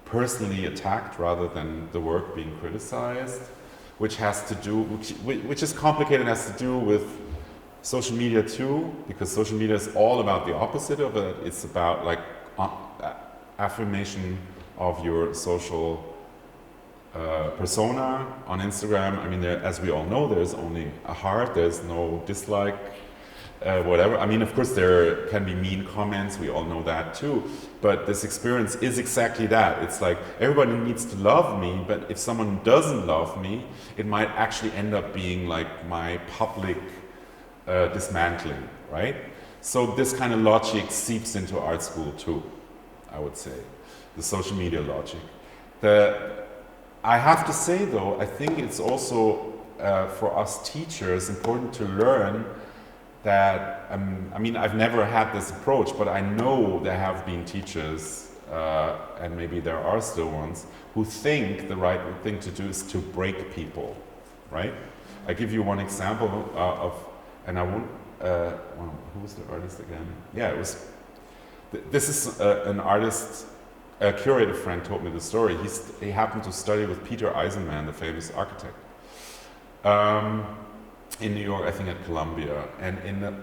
personally attacked rather than the work being criticized, which has to do, which is complicated, has to do with social media too, because social media is all about the opposite of it. It's about like affirmation of your social persona on Instagram. I mean, as we all know, there's only a heart, there's no dislike, whatever. I mean, of course, there can be mean comments, we all know that too, but this experience is exactly that. It's like, everybody needs to love me, but if someone doesn't love me, it might actually end up being like my public dismantling, right? So this kind of logic seeps into art school too, I would say, the social media logic. I have to say though, I think it's also for us teachers important to learn that, I mean, I've never had this approach, but I know there have been teachers, and maybe there are still ones, who think the right thing to do is to break people, right? I give you one example and I won't, well, who was the artist again? Yeah, it was, this is an artist, a curator friend told me the story. He happened to study with Peter Eisenman, the famous architect, in New York, I think at Columbia. And in the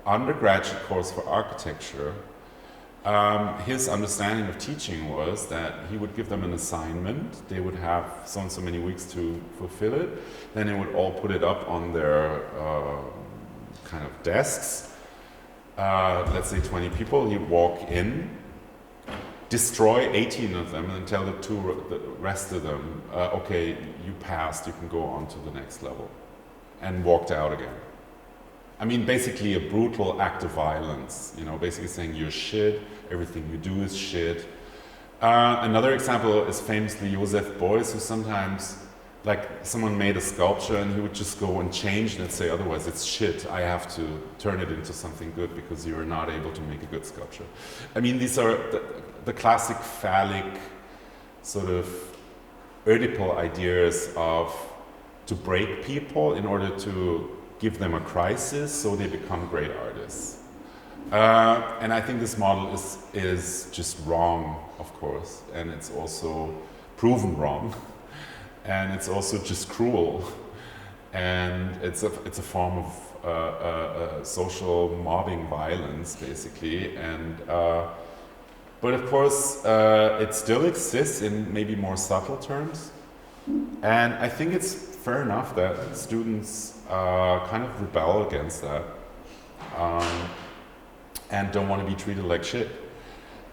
undergraduate course for architecture, his understanding of teaching was that he would give them an assignment. They would have so and so many weeks to fulfill it. Then they would all put it up on their kind of desks. Let's say 20 people. He'd walk in, destroy 18 of them, and then tell the rest of them, okay, you passed, you can go on to the next level. And walked out again. I mean, basically a brutal act of violence, you know, basically saying you're shit, everything you do is shit. Another example is famously Joseph Beuys, who sometimes, like, someone made a sculpture and he would just go and change it and say, otherwise it's shit, I have to turn it into something good because you're not able to make a good sculpture. I mean, these are the classic phallic sort of Oedipal ideas of to break people in order to give them a crisis so they become great artists. And I think this model is just wrong, of course, and it's also proven wrong, and it's also just cruel, and it's a form of social mobbing violence, basically. And but of course, it still exists in maybe more subtle terms, and I think it's fair enough that students kind of rebel against that and don't want to be treated like shit.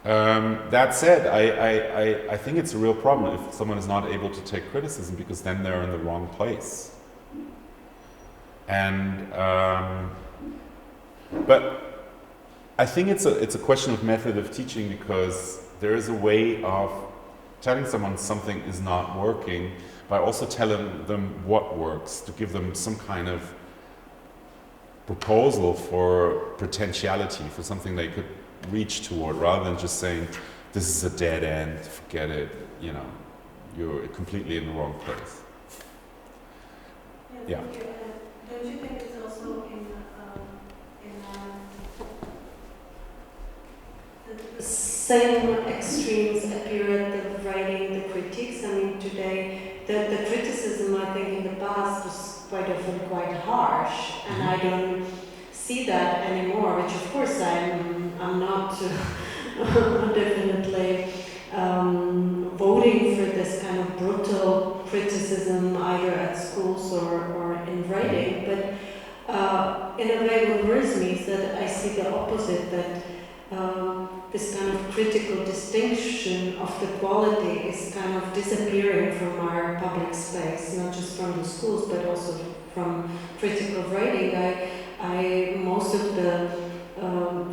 That said, I think it's a real problem if someone is not able to take criticism, because then they're in the wrong place. And but I think it's a question of method of teaching, because there is a way of telling someone something is not working by also telling them what works, to give them some kind of proposal for potentiality, for something they could reach toward, rather than just saying, this is a dead end, forget it, you know, you're completely in the wrong place. Yeah. Don't you think it's also in the same extremes appear at the writing, the critiques? I mean, today, the criticism, I think, in the past was quite often quite harsh, and I don't see that anymore, which of course I'm not definitely voting for this kind of brutal criticism either at schools or in writing, but in a way what worries me is that I see the opposite, that this kind of critical distinction of the quality is kind of disappearing from our public space, not just from the schools, but also from critical writing. Most of the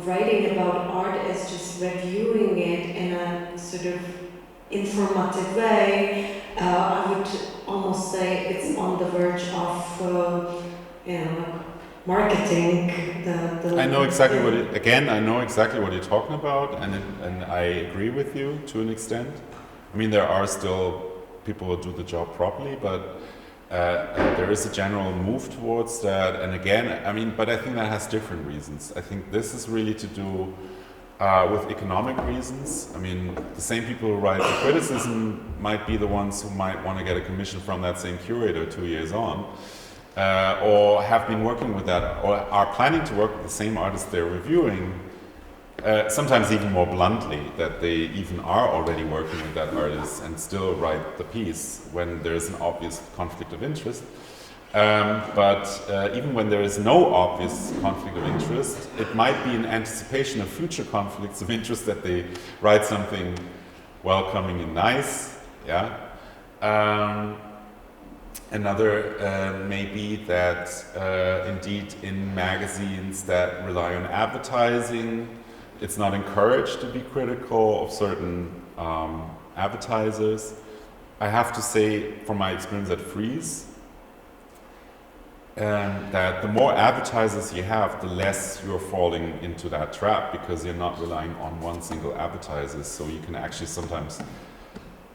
writing about art is just reviewing it in a sort of informative way. I would almost say it's on the verge of, marketing. I know exactly what I know exactly what you're talking about, and I agree with you to an extent. I mean, there are still people who do the job properly, but there is a general move towards that. And again, I mean, but I think that has different reasons. I think this is really to do with economic reasons. I mean, the same people who write the criticism might be the ones who might want to get a commission from that same curator 2 years on, or have been working with that, or are planning to work with the same artist they're reviewing, sometimes even more bluntly, that they even are already working with that artist and still write the piece when there's an obvious conflict of interest. But even when there is no obvious conflict of interest, it might be in anticipation of future conflicts of interest that they write something welcoming and nice. Yeah. Another may be that indeed in magazines that rely on advertising, it's not encouraged to be critical of certain advertisers. I have to say, from my experience at Frieze, that the more advertisers you have, the less you're falling into that trap, because you're not relying on one single advertiser. So you can actually sometimes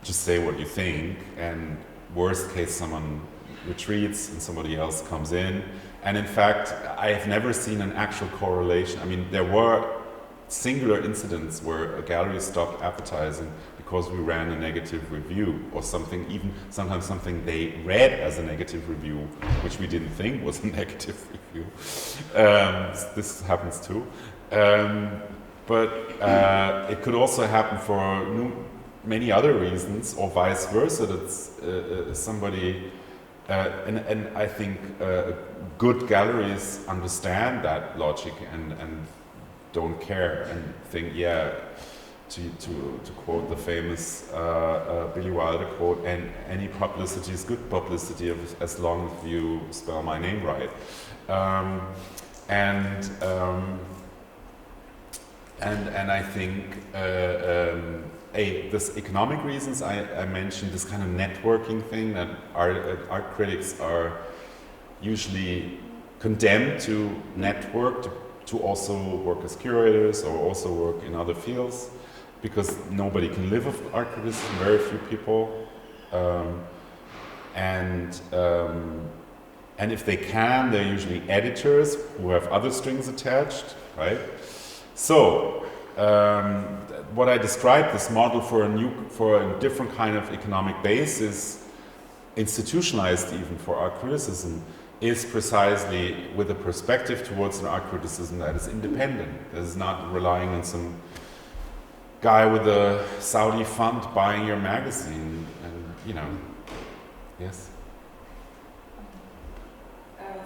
just say what you think, and worst case someone retreats and somebody else comes in. And in fact, I have never seen an actual correlation. I mean, there were singular incidents where a gallery stopped advertising because we ran a negative review, or something, even sometimes something they read as a negative review, which we didn't think was a negative review. This happens too. But it could also happen for many other reasons, or vice versa, that somebody, and I think good galleries understand that logic and don't care and think, yeah, to quote the famous Billy Wilder quote, and any publicity is good publicity as long as you spell my name right. And I think this economic reasons I mentioned, this kind of networking thing, that art critics are usually condemned to network, to also work as curators or also work in other fields, because nobody can live off art criticism, very few people, and if they can, they're usually editors who have other strings attached, right? So what I described, this model for a different kind of economic basis, institutionalized even for art criticism, is precisely with a perspective towards an art criticism that is independent, that is not relying on some guy with a Saudi fund buying your magazine, and yes.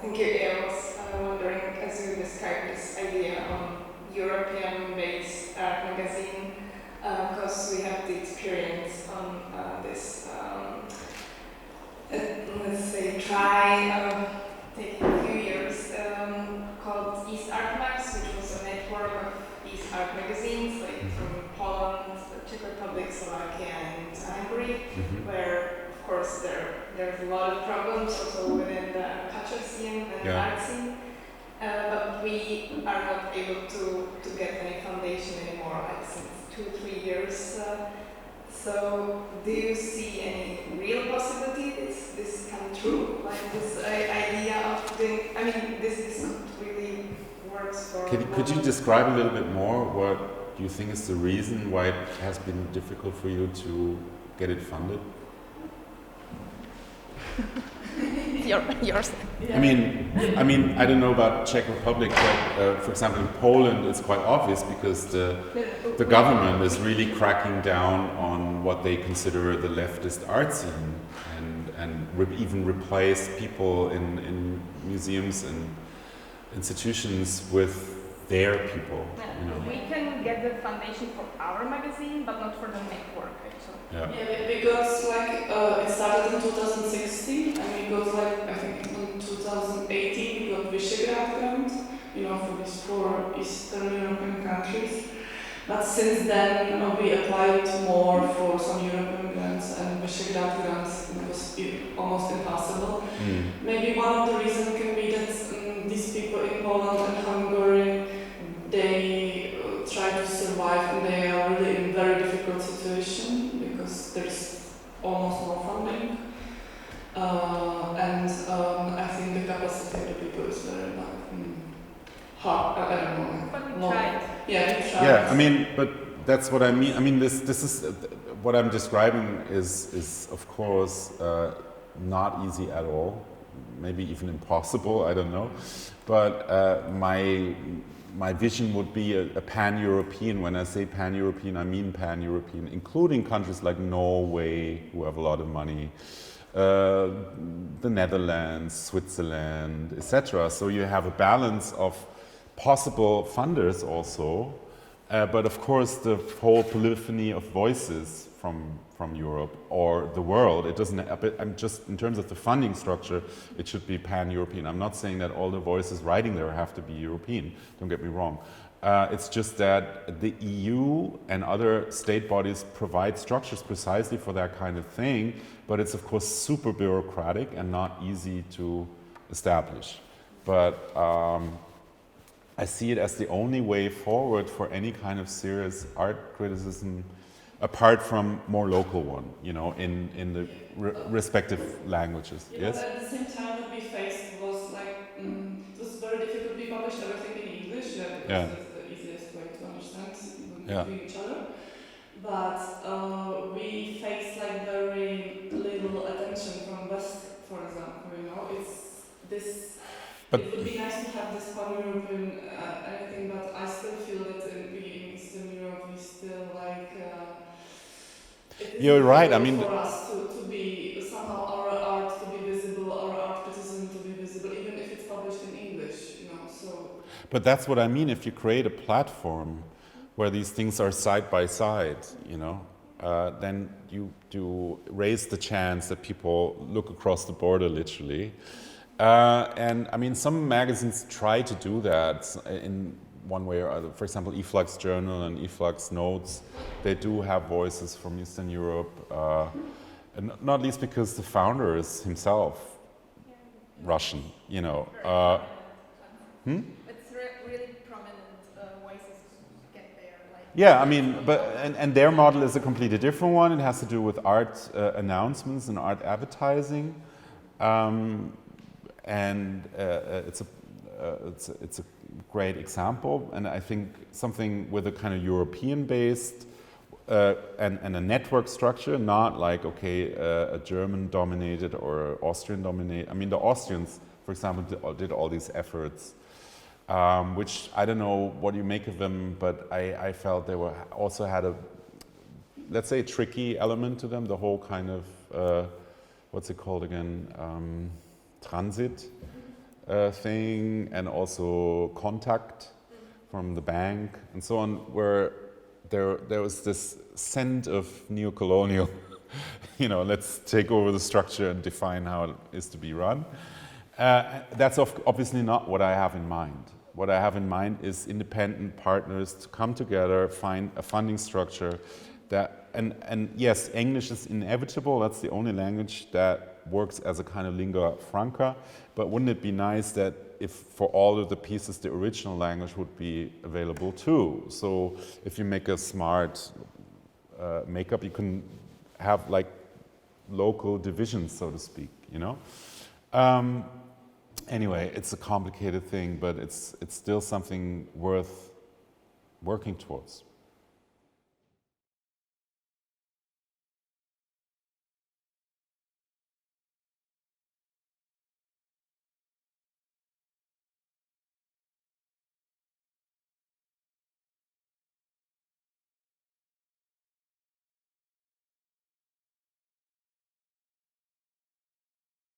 Thank you. I was wondering, as you described this idea of European-based art magazine, because we have the experience on this, let's say, taking a few years, called East Art Max, which was a network of East art magazines, like from Poland, the Czech Republic, Slovakia, and Hungary, where, of course, there's a lot of problems also within the culture scene and art scene, but we are not able to get any foundation anymore, like since 2-3 years. So, do you see any real possibility this come true? Like this idea of doing, I mean, this really works for... Could you describe a little bit more what you think is the reason why it has been difficult for you to get it funded? Yours. I mean, I don't know about Czech Republic, but for example, in Poland, it's quite obvious because the government is really cracking down on what they consider the leftist art scene, and even replace people in museums and institutions with their people. We can get the foundation for our magazine, but not for the network. Yeah, because it started in 2016, and it goes I think in 2018 we got Visegrad grant, for these 4 Eastern European countries. But since then we applied more for some European competition because there's almost no funding. And I think the capacity of the people is very hard. I don't know. But we tried. Yeah, we tried. Yeah, I mean, but that's what I mean. I mean, this is what I'm describing is of course not easy at all. Maybe even impossible. I don't know. But my vision would be a pan-European. When I say pan-European, I mean pan-European, including countries like Norway, who have a lot of money, the Netherlands, Switzerland, etc. So you have a balance of possible funders also, but of course the whole polyphony of voices from Europe or the world. It doesn't. I'm just in terms of the funding structure, it should be pan-European. I'm not saying that all the voices writing there have to be European. Don't get me wrong. It's just that the EU and other state bodies provide structures precisely for that kind of thing, but it's of course super bureaucratic and not easy to establish. But I see it as the only way forward for any kind of serious art criticism, apart from more local one, you know, in the respective languages. Yeah, Yes? but at the same time, what we faced was like, it was very difficult to publish everything in English, because that's the easiest way to understand between each other. But we faced like very little attention from West, for example, you know, it's this, But it would be nice to have this pan-European anything, but I still feel that in Eastern Europe we still like, you're right. I mean, for us to be somehow our art to be visible, our art criticism to be visible, even if it's published in English, you know. So. but that's what I mean. If you create a platform where these things are side by side, you know, then you do raise the chance that people look across the border, literally. And I mean, some magazines try to do that in one way or other. For example, Eflux Journal and Eflux Notes, they do have voices from Eastern Europe, and not least because the founder is himself Russian, you know. It's really prominent voices get there. Like Yeah, I mean, but and their model is a completely different one. It has to do with art announcements and art advertising, and it's a great example. And I think something with a kind of European-based and a network structure, not like a German-dominated or Austrian-dominated. I mean, the Austrians, for example, did all these efforts. Which I don't know what you make of them, but I felt they were also had a, let's say, tricky element to them. The whole kind of what's it called again, transit thing, and also contact from the bank and so on, where there was this scent of neo-colonial. You know, let's take over the structure and define how it is to be run. That's obviously not what I have in mind. What I have in mind is independent partners to come together, find a funding structure that, and yes, English is inevitable. That's the only language that works as a kind of lingua franca. But wouldn't it be nice that if for all of the pieces the original language would be available too? So if you make a smart makeup, you can have like local divisions, so to speak, you know? Anyway, it's a complicated thing, but it's still something worth working towards.